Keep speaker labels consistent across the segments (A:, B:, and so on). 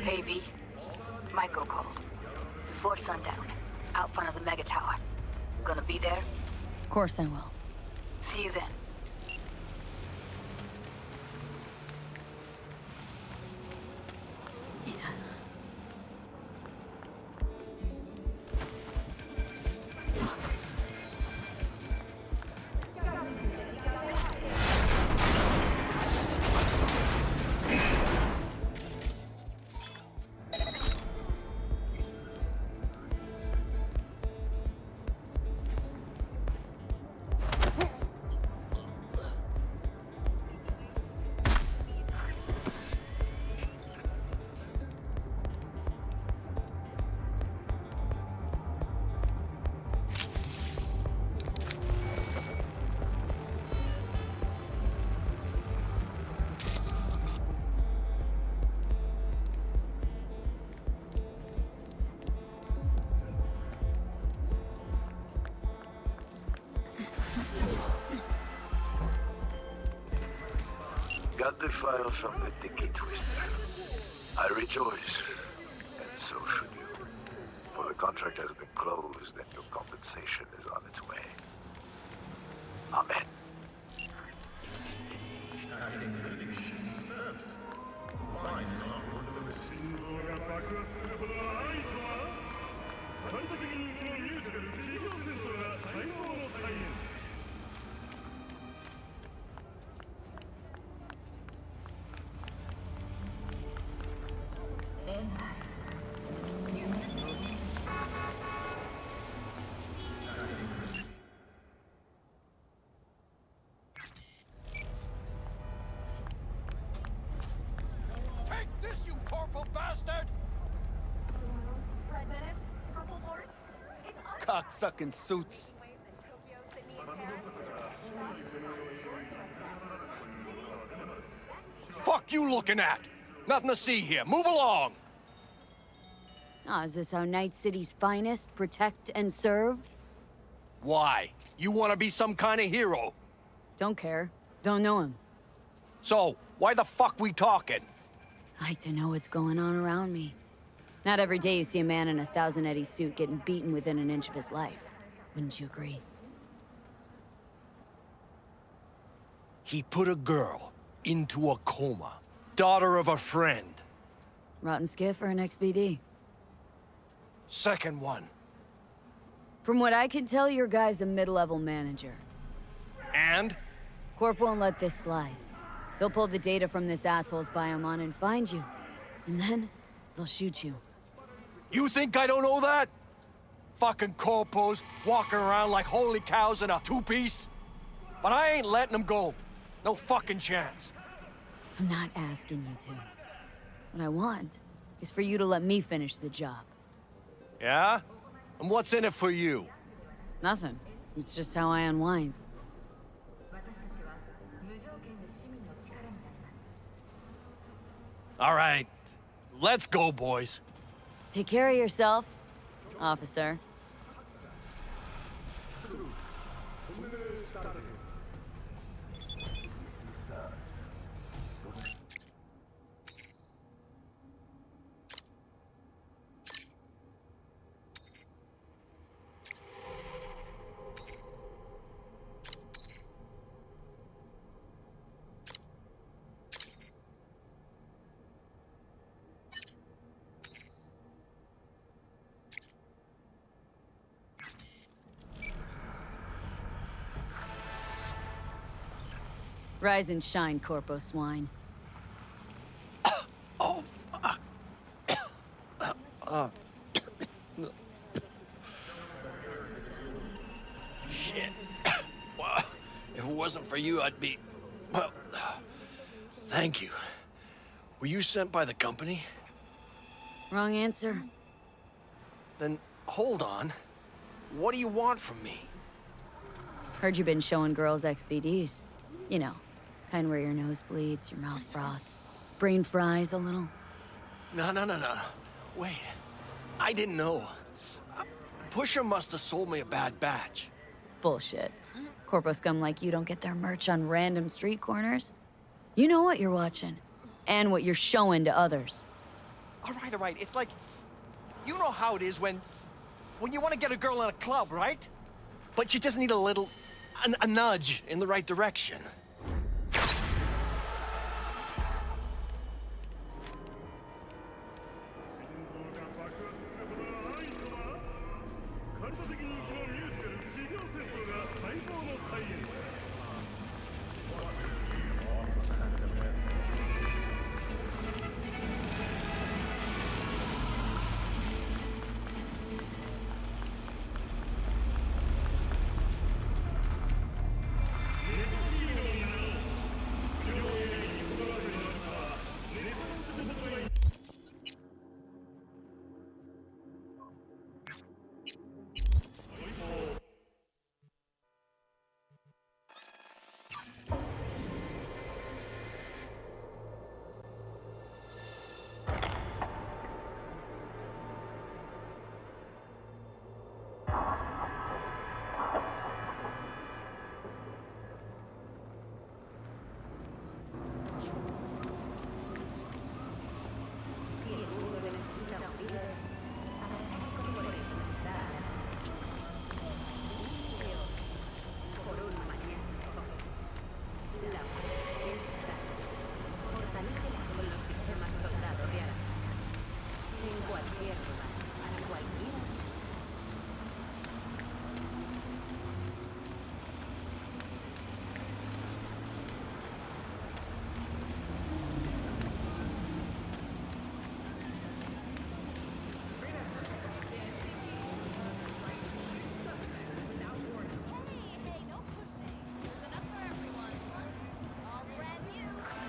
A: Hey, V. Michael called. Before sundown. Out front of the mega tower. Gonna be there?
B: Of course I will.
A: See you then.
C: Got the files from the Dicky Twister. I rejoice, and so should you. For the contract has been closed, and your compensation is on its way. Amen.
D: Cocksucking suits. Fuck you looking at? Nothing to see here. Move along!
B: Ah, is this how Night City's finest protect and serve?
D: Why? You want to be some kind of hero?
B: Don't care. Don't know him.
D: So, why the fuck we talking?
B: I like to know what's going on around me. Not every day you see a man in a 1,000 Eddie suit getting beaten within an inch of his life. Wouldn't you agree?
D: He put a girl into a coma. Daughter of a friend.
B: Rotten skiff or an XBD?
D: Second one.
B: From what I can tell, your guy's a mid-level manager.
D: And?
B: Corp won't let this slide. They'll pull the data from this asshole's biome and find you. And then, they'll shoot you.
D: You think I don't know that? Fucking corpos walking around like holy cows in a two-piece? But I ain't letting them go. No fucking chance.
B: I'm not asking you to. What I want is for you to let me finish the job.
D: Yeah? And what's in it for you?
B: Nothing. It's just how I unwind.
D: All right. Let's go, boys.
B: Take care of yourself, officer. Rise and shine, Corpo Swine.
D: Oh, fuck. Shit. Well, if it wasn't for you, I'd be... Well, thank you. Were you sent by the company?
B: Wrong answer.
D: Then, hold on. What do you want from me?
B: Heard you've been showing girls XBDs. You know, kind where your nose bleeds, your mouth froths, brain fries a little.
D: No. Wait. I didn't know. Pusher must have sold me a bad batch.
B: Bullshit. Corpo scum like you don't get their merch on random street corners. You know what you're watching, and what you're showing to others.
D: All right. It's like, you know how it is when you want to get a girl in a club, right? But you just need a nudge in the right direction.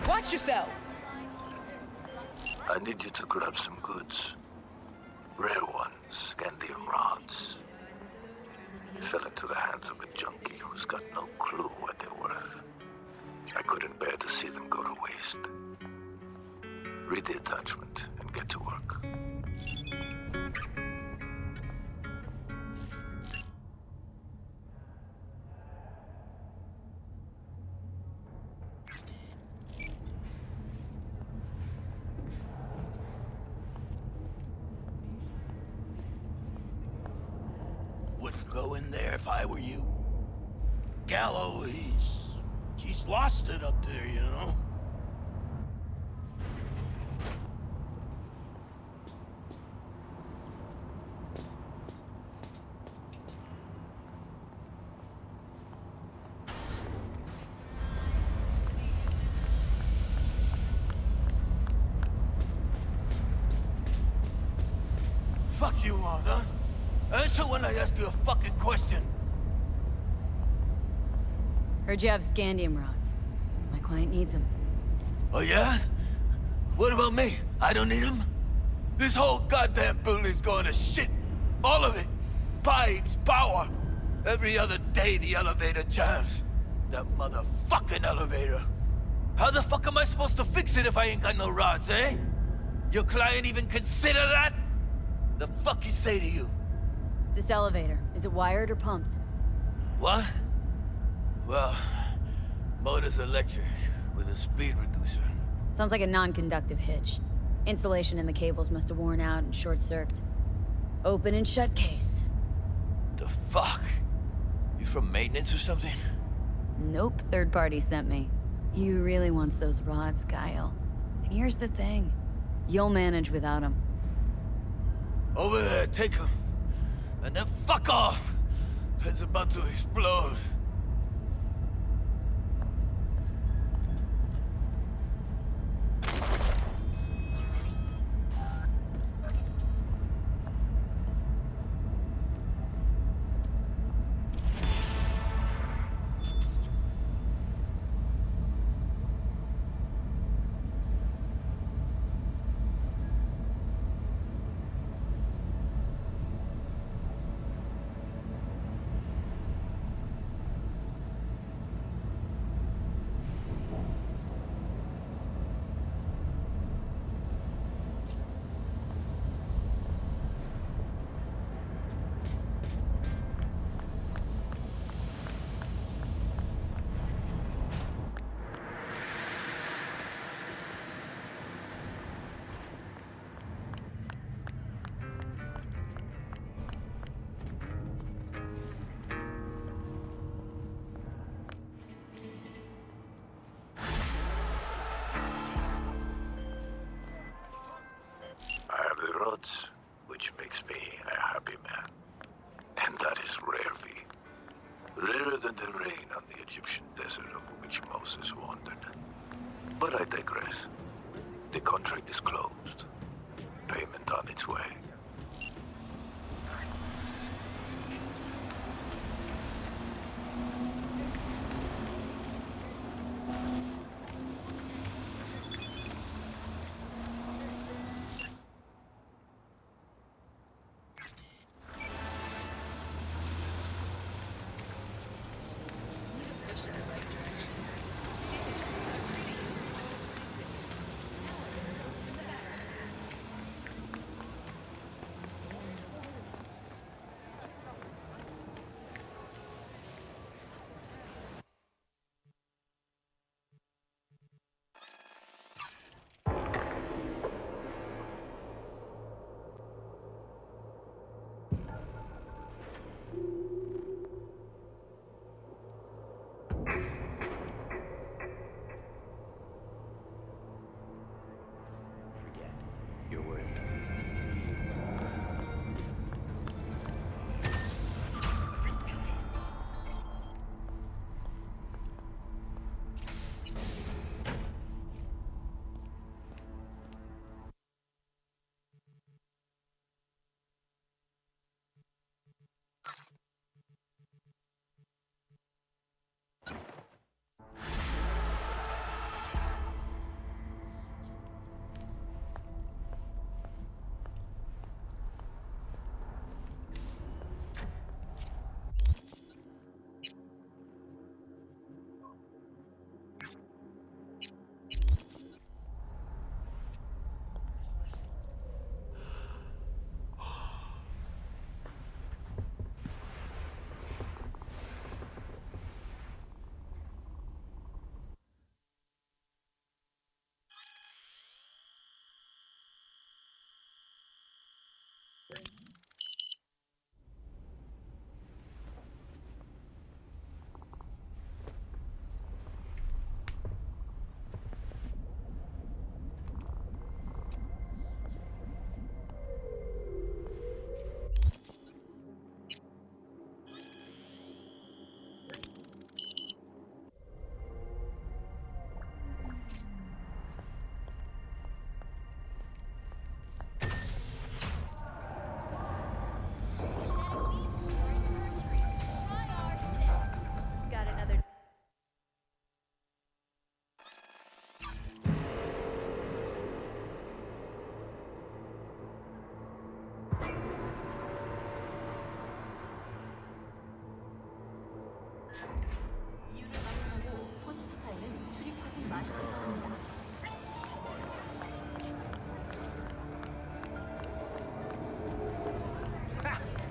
E: Watch yourself!
C: I need you to grab some goods. Rare ones, scandium rods. Fell into the hands of a junkie who's got no clue what they're worth. I couldn't bear to see them go to waste. Read the attachment and get to work.
F: Wouldn't go in there if I were you. Gallo, he's lost it up there, you know? Fuck you, Morgan. Answer when I ask you a fucking question.
B: Heard you have scandium rods. My client needs them.
F: Oh yeah? What about me? I don't need them? This whole goddamn building's going to shit. All of it. Pipes, power. Every other day the elevator jams. That motherfucking elevator. How the fuck am I supposed to fix it if I ain't got no rods, eh? Your client even consider that? The fuck he say to you?
B: This elevator, is it wired or pumped?
F: What? Well, motor's electric with a speed reducer.
B: Sounds like a non-conductive hitch. Insulation in the cables must have worn out and short-circuited. Open and shut case.
F: The fuck? You from maintenance or something?
B: Nope, third party sent me. He really wants those rods, Guile. And here's the thing. You'll manage without them.
F: Over there, take him. And then fuck off! It's about to explode.
C: odds, which makes me a happy man. And that is rare, V. Rarer than the rain on the Egyptian desert over which Moses wandered. But I digress. The contract is closed. Payment on its way.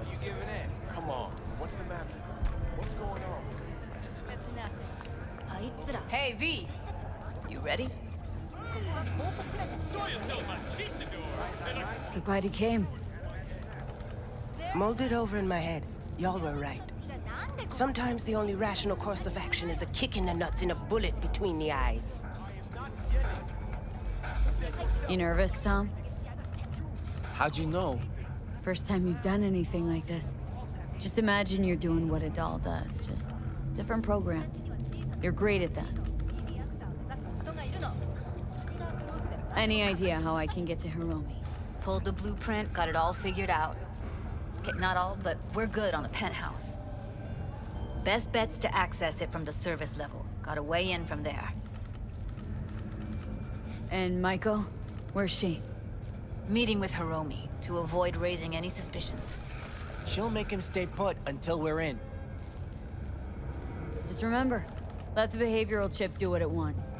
D: You giving in? Come on. What's the matter? What's going on?
E: Hey, V. You ready?
B: So glad he came.
G: Mulled it over in my head. Y'all were right. Sometimes the only rational course of action is a kick in the nuts and a bullet between the eyes.
B: You nervous, Tom?
H: How'd you know?
B: First time you've done anything like this. Just imagine you're doing what a doll does, just different program. You're great at that. Any idea how I can get to Hiromi?
A: Pulled the blueprint, got it all figured out. Okay, not all, but we're good on the penthouse. Best bet's to access it from the service level. Gotta weigh in from there.
B: And Maiko? Where's she?
A: Meeting with Hiromi to avoid raising any suspicions.
H: She'll make him stay put until we're in.
B: Just remember, let the behavioral chip do what it wants.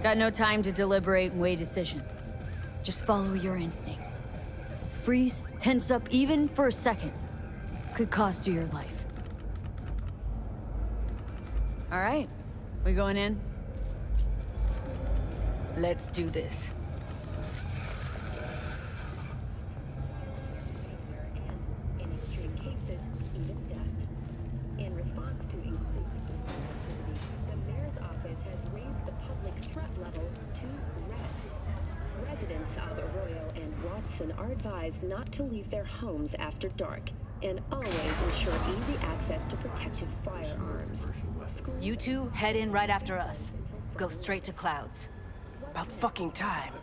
B: Got no time to deliberate and weigh decisions. Just follow your instincts. Freeze, tense up even for a second. Could cost you your life. All right, we going in?
A: Let's do this.
I: In extreme cases, even death. In response to increased activity, the mayor's office has raised the public threat level to red. residents of Arroyo and Watson are advised not to leave their homes after dark, and always ensure easy access to protected firearms.
A: You two head in right after us. Go straight to Clouds.
G: About fucking time.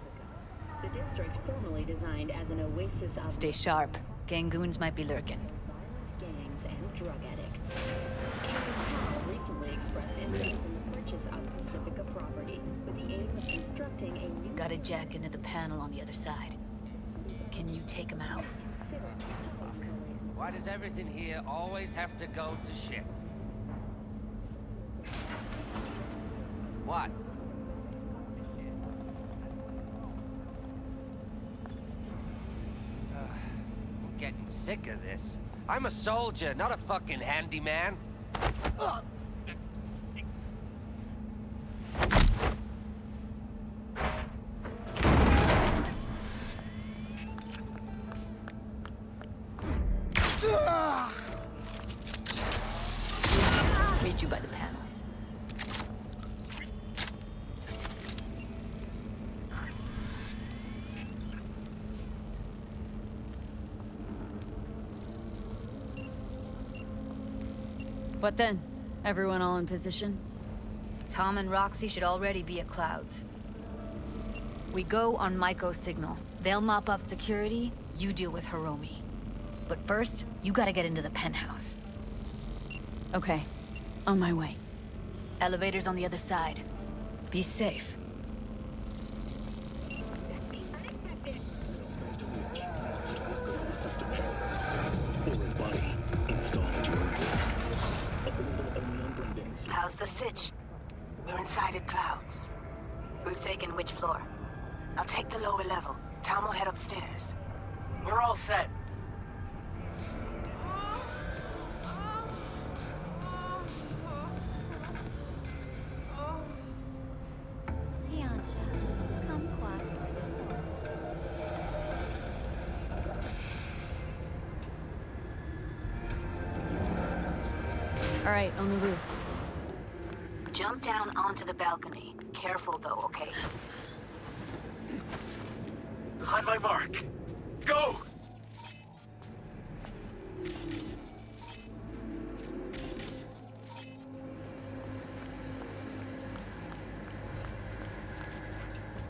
I: The district, formerly designed as an oasis of
A: Stay sharp. Gangoons might be lurking.
I: violent gangs and drug addicts. Captain Hall recently expressed interest in the purchase of Pacifica property with the aim of constructing a new
A: Got a jack into the panel on the other side. Can you take him out?
J: Why does everything here always have to go to shit? What? I'm getting sick of this. I'm a soldier, not a fucking handyman.
A: Meet you by the panel.
B: What then? Everyone all in position?
A: Tom and Roxy should already be at Clouds. We go on Maiko's signal. They'll mop up security, you deal with Hiromi. But first, you gotta get into the penthouse.
B: Okay, on my way.
A: Elevator's on the other side. Be safe. How's the sitch?
G: We're inside at Clouds.
A: Who's taking which floor?
G: I'll take the lower level. Tom will head upstairs. We're all set.
B: All right, on the roof.
A: Jump down onto the balcony. Careful though, okay?
C: On my mark. Go!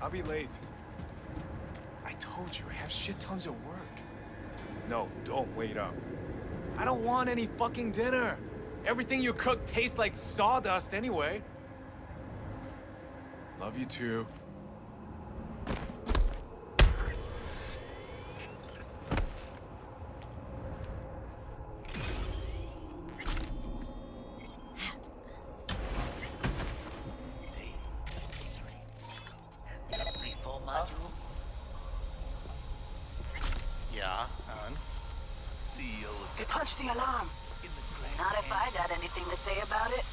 K: I'll be late. I told you, I have shit tons of work. No, don't wait up. I don't want any fucking dinner. Everything you cook tastes like sawdust anyway. Love you too.
H: Yeah, hon?
G: They punched the alarm.
A: Not if I got anything to say about it.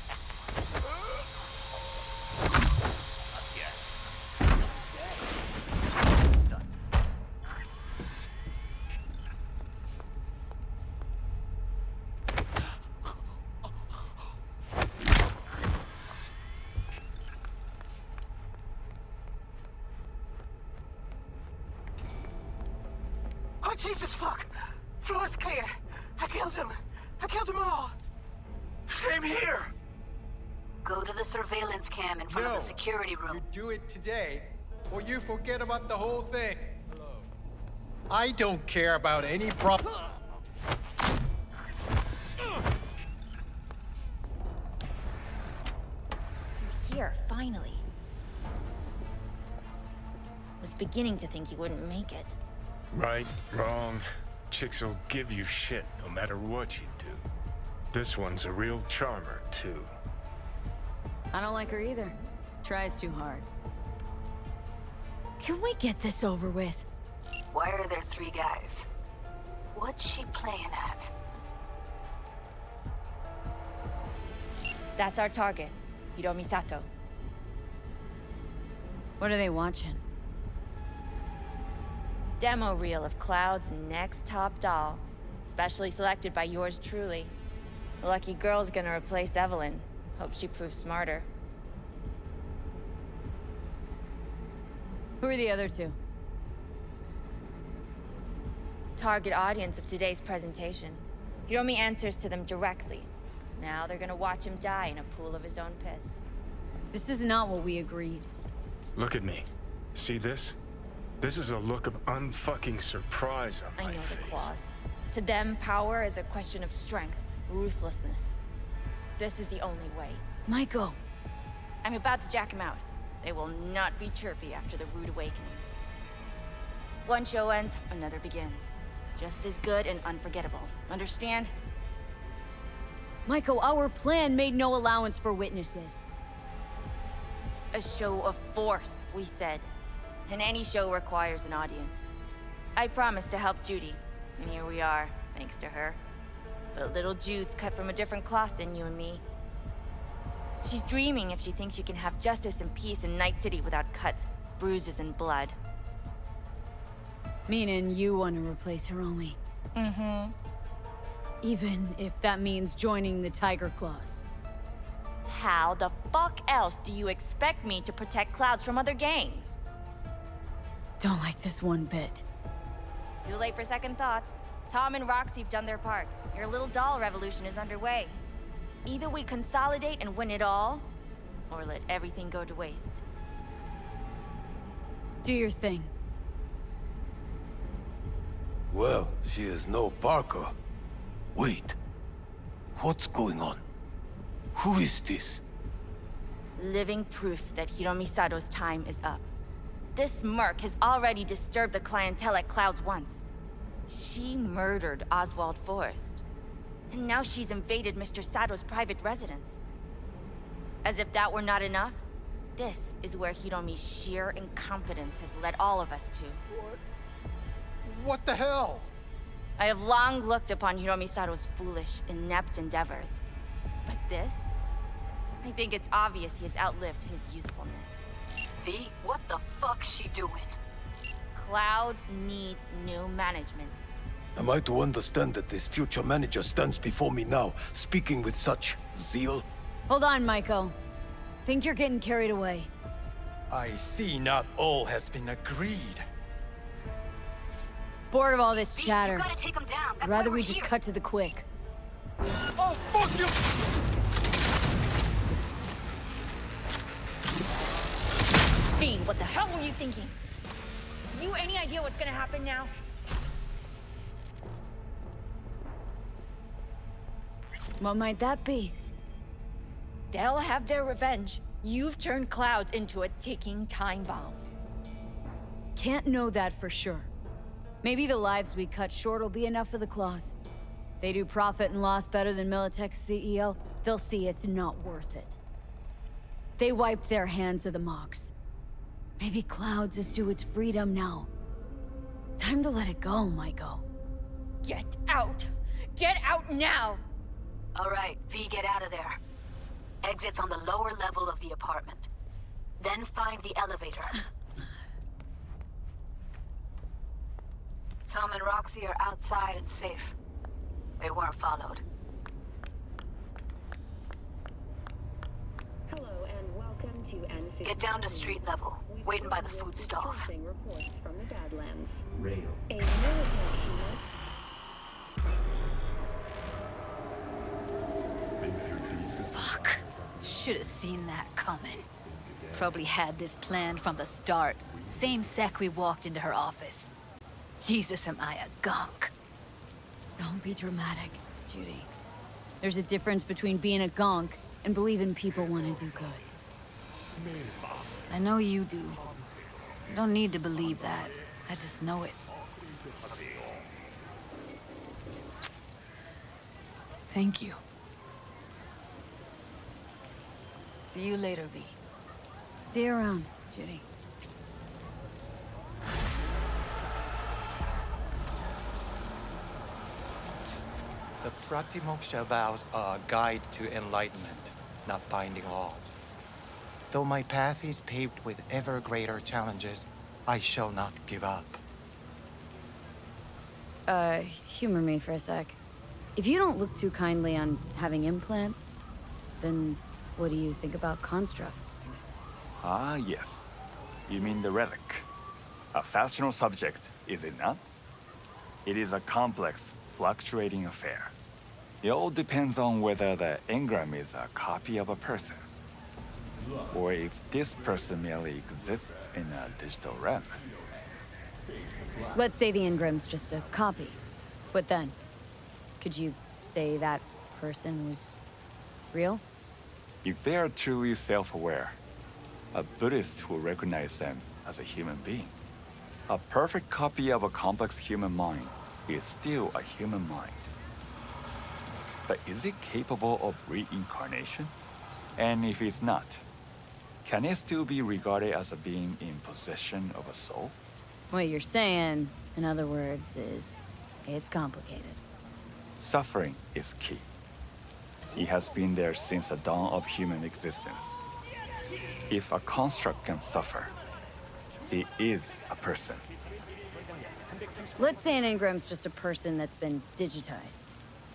G: Oh, Jesus, fuck! Floor's clear. I killed him. I killed them all.
C: Same here!
A: Go to the surveillance cam in front of the security room.
L: You do it today, or you forget about the whole thing. I don't care about any problem.
M: You're here, finally. Was beginning to think you wouldn't make it.
N: Right, wrong. Chicks will give you shit no matter what you do. This one's a real charmer, too.
B: I don't like her either. Tries too hard. Can we get this over with?
A: Why are there 3 guys? What's she playing at?
M: That's our target, Hiromi Sato.
B: What are they watching?
M: Demo reel of Cloud's next top doll, specially selected by yours truly. The lucky girl's gonna replace Evelyn. Hope she proves smarter.
B: Who are the other 2?
M: target audience of today's presentation. Hiromi answers to them directly. Now they're gonna watch him die in a pool of his own piss.
B: This is not what we agreed.
N: Look at me. See this? This is a look of unfucking surprise on my face.
M: I know the claws. To them, power is a question of strength, ruthlessness. This is the only way.
B: Maiko!
M: I'm about to jack him out. They will not be chirpy after the rude awakening. One show ends, another begins. Just as good and unforgettable. Understand?
B: Maiko, our plan made no allowance for witnesses.
M: A show of force, we said. And any show requires an audience. I promised to help Judy, and here we are, thanks to her. But little Jude's cut from a different cloth than you and me. She's dreaming if she thinks she can have justice and peace in Night City without cuts, bruises, and blood.
B: Meaning you want to replace Hiromi.
M: Mm-hmm.
B: Even if that means joining the Tiger Claws.
M: How the fuck else do you expect me to protect Clouds from other gangs?
B: Don't like this one bit.
M: Too late for second thoughts. Tom and Roxy've done their part. Your little doll revolution is underway. Either we consolidate and win it all, or let everything go to waste.
B: Do your thing.
F: Well, she is no Parker. Wait. What's going on? Who is this?
M: Living proof that Hiromi Sato's time is up. This merc has already disturbed the clientele at Clouds once. She murdered Oswald Forrest. And now she's invaded Mr. Sato's private residence. As if that were not enough, this is where Hiromi's sheer incompetence has led all of us to.
L: What the hell?
M: I have long looked upon Hiromi Sato's foolish, inept endeavors. But this? I think it's obvious he has outlived his usefulness.
A: V, what the fuck's she doing?
M: Clouds needs new management.
F: Am I to understand that this future manager stands before me now, speaking with such zeal?
B: Hold on, Maiko. Think you're getting carried away.
L: I see not all has been agreed.
B: Bored of all this chatter.
A: You gotta take him down. That's
B: Rather
A: why
B: we
A: we're
B: just
A: here.
B: cut to the quick.
L: Oh, fuck you!
M: Fiend, what the hell were you thinking? You any idea what's gonna happen now?
B: What might that be?
M: They'll have their revenge. You've turned Clouds into a ticking time bomb.
B: Can't know that for sure. Maybe the lives we cut short will be enough for the Claws. They do profit and loss better than Militech's CEO. They'll see it's not worth it. They wiped their hands of the Mox. Maybe Clouds is due its freedom now. Time to let it go, Maiko.
M: Get out! Get out now!
A: All right, V, get out of there. Exit's on the lower level of the apartment. Then find the elevator. Tom and Roxy are outside and safe. They weren't followed.
I: Hello and welcome to N15.
A: Get down to street level, waiting by the food stalls.
I: Reports from the Badlands.
O: Rail.
I: A Militech
A: Fuck. Should have seen that coming. Probably had this planned from the start. Same sec we walked into her office. Jesus, am I a gonk?
B: Don't be dramatic, Judy. There's a difference between being a gonk and believing people want to do good.
A: I know you do. You don't need to believe that. I just know it. Thank you. See you later, V.
B: See you around, Judy.
L: The Pratimoksha vows are a guide to enlightenment, not binding laws. Though my path is paved with ever greater challenges, I shall not give up.
B: Humor me for a sec. If you don't look too kindly on having implants, then what do you think about constructs?
P: Ah, yes. You mean the relic. A fascinal subject, is it not? It is a complex, fluctuating affair. It all depends on whether the engram is a copy of a person, or if this person merely exists in a digital realm.
B: Let's say the engram's just a copy. What then? Could you say that person was real?
P: If they are truly self-aware, a Buddhist will recognize them as a human being. A perfect copy of a complex human mind is still a human mind. But is it capable of reincarnation? And if it's not, can it still be regarded as a being in possession of a soul?
B: What you're saying, in other words, is it's complicated.
P: Suffering is key. It has been there since the dawn of human existence. If a construct can suffer, it is a person.
B: Let's say an engram's just a person that's been digitized.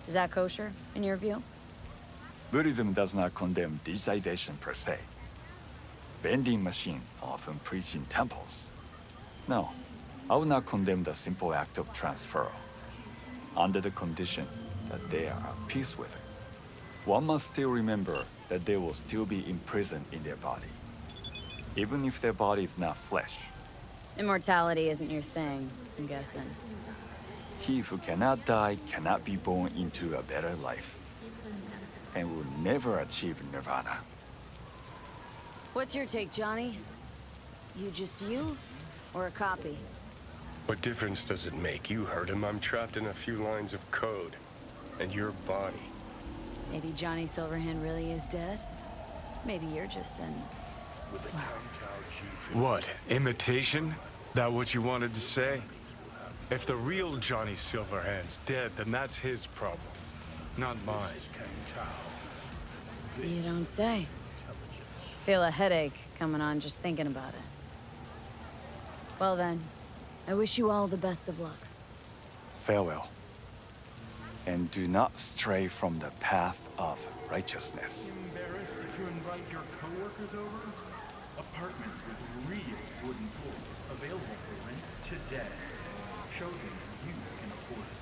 B: Is that kosher, in your view?
P: Buddhism does not condemn digitization per se. Vending machines often preach in temples. No, I would not condemn the simple act of transfer, under the condition that they are at peace with it. One must still remember that they will still be imprisoned in their body, even if their body is not flesh.
B: Immortality isn't your thing, I'm guessing.
P: He who cannot die cannot be born into a better life, and will never achieve nirvana.
B: What's your take, Johnny? You just you, or a copy?
N: What difference does it make? You heard him. I'm trapped in a few lines of code. And your body.
B: Maybe Johnny Silverhand really is dead? Maybe you're just an...
N: What? Imitation? That what you wanted to say? If the real Johnny Silverhand's dead, then that's his problem, not mine.
B: You don't say. Feel a headache coming on just thinking about it. Well then, I wish you all the best of luck.
P: Farewell. And do not stray from the path of righteousness.
O: Embarrassed to invite your coworkers over? Apartments with real wooden floors available for rent today. Show them you can afford it.